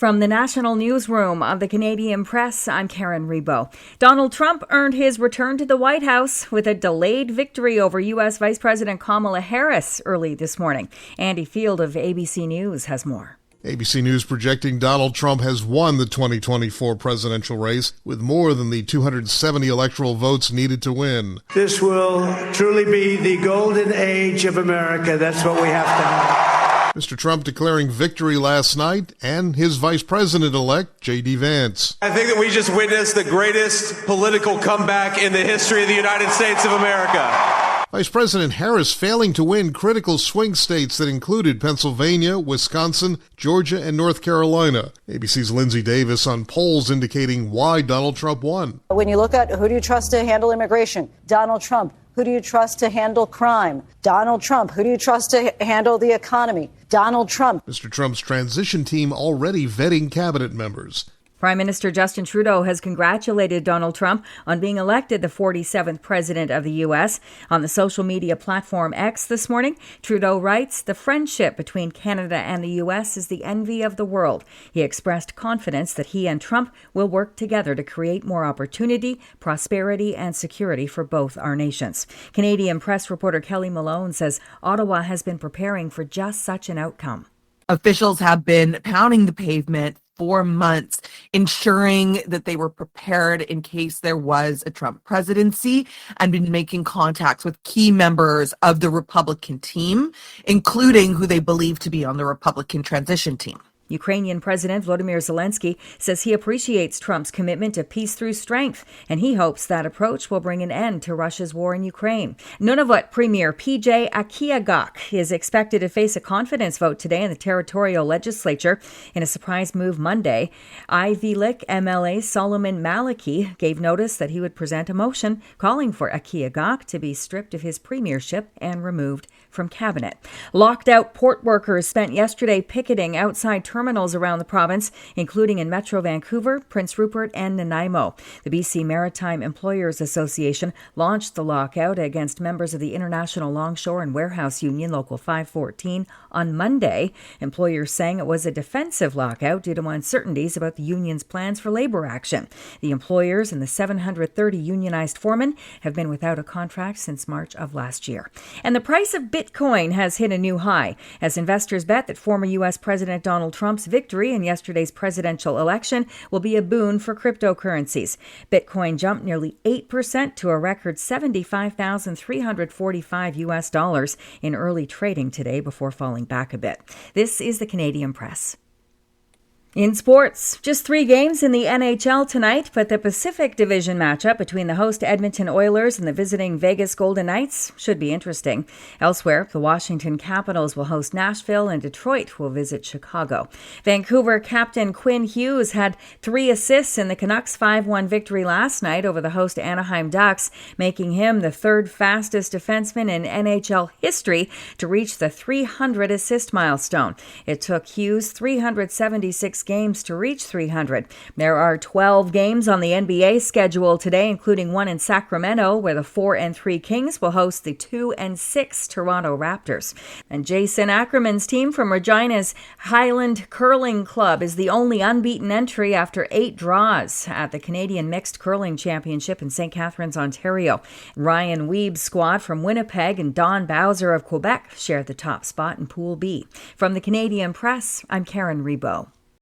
From the National Newsroom of the Canadian Press, I'm Karen Rebo. Donald Trump earned his return to the White House with a delayed victory over U.S. Vice President Kamala Harris early this morning. Andy Field of ABC News has more. ABC News projecting Donald Trump has won the 2024 presidential race with more than the 270 electoral votes needed to win. This will truly be the golden age of America. That's what we have to have. Mr. Trump declaring victory last night, and his vice president-elect, J.D. Vance. I think that we just witnessed the greatest political comeback in the history of the United States of America. Vice President Harris failing to win critical swing states that included Pennsylvania, Wisconsin, Georgia, and North Carolina. ABC's Lindsay Davis on polls indicating why Donald Trump won. When you look at who do you trust to handle immigration? Donald Trump. Who do you trust to handle crime? Donald Trump. Who do you trust to handle the economy? Donald Trump. Mr. Trump's transition team already vetting cabinet members. Prime Minister Justin Trudeau has congratulated Donald Trump on being elected the 47th president of the U.S. On the social media platform X this morning, Trudeau writes, "The friendship between Canada and the U.S. is the envy of the world." He expressed confidence that he and Trump will work together to create more opportunity, prosperity, and security for both our nations. Canadian press reporter Kelly Malone says Ottawa has been preparing for just such an outcome. Officials have been pounding the pavement for months, ensuring that they were prepared in case there was a Trump presidency, and been making contacts with key members of the Republican team, including who they believe to be on the Republican transition team. Ukrainian President Volodymyr Zelensky says he appreciates Trump's commitment to peace through strength, and he hopes that approach will bring an end to Russia's war in Ukraine. Nunavut Premier PJ Akiagok is expected to face a confidence vote today in the territorial legislature. In a surprise move Monday, Ivy-Lik MLA Solomon Maliki gave notice that he would present a motion calling for Akiagok to be stripped of his premiership and removed from cabinet. Locked out port workers spent yesterday picketing outside terminals around the province, including in Metro Vancouver, Prince Rupert, and Nanaimo. The BC Maritime Employers Association launched the lockout against members of the International Longshore and Warehouse Union Local 514 on Monday. Employers saying it was a defensive lockout due to uncertainties about the union's plans for labor action. The employers and the 730 unionized foremen have been without a contract since March of last year. And the price of Bitcoin has hit a new high as investors bet that former U.S. President Donald Trump's victory in yesterday's presidential election will be a boon for cryptocurrencies. Bitcoin jumped nearly 8% to a record $75,345 US in early trading today before falling back a bit. This is the Canadian Press. In sports, just 3 games in the NHL tonight, but the Pacific Division matchup between the host Edmonton Oilers and the visiting Vegas Golden Knights should be interesting. Elsewhere, the Washington Capitals will host Nashville and Detroit will visit Chicago. Vancouver captain Quinn Hughes had 3 assists in the Canucks' 5-1 victory last night over the host Anaheim Ducks, making him the 3rd fastest defenseman in NHL history to reach the 300 assist milestone. It took Hughes 376 games to reach 300. There are 12 games on the NBA schedule today, including one in Sacramento, where the 4-3 Kings will host the 2-6 Toronto Raptors. And Jason Ackerman's team from Regina's Highland Curling Club is the only unbeaten entry after 8 draws at the Canadian Mixed Curling Championship in St. Catharines, Ontario. Ryan Weeb's squad from Winnipeg and Don Bowser of Quebec shared the top spot in Pool B. From the Canadian Press, I'm Karen Rebo.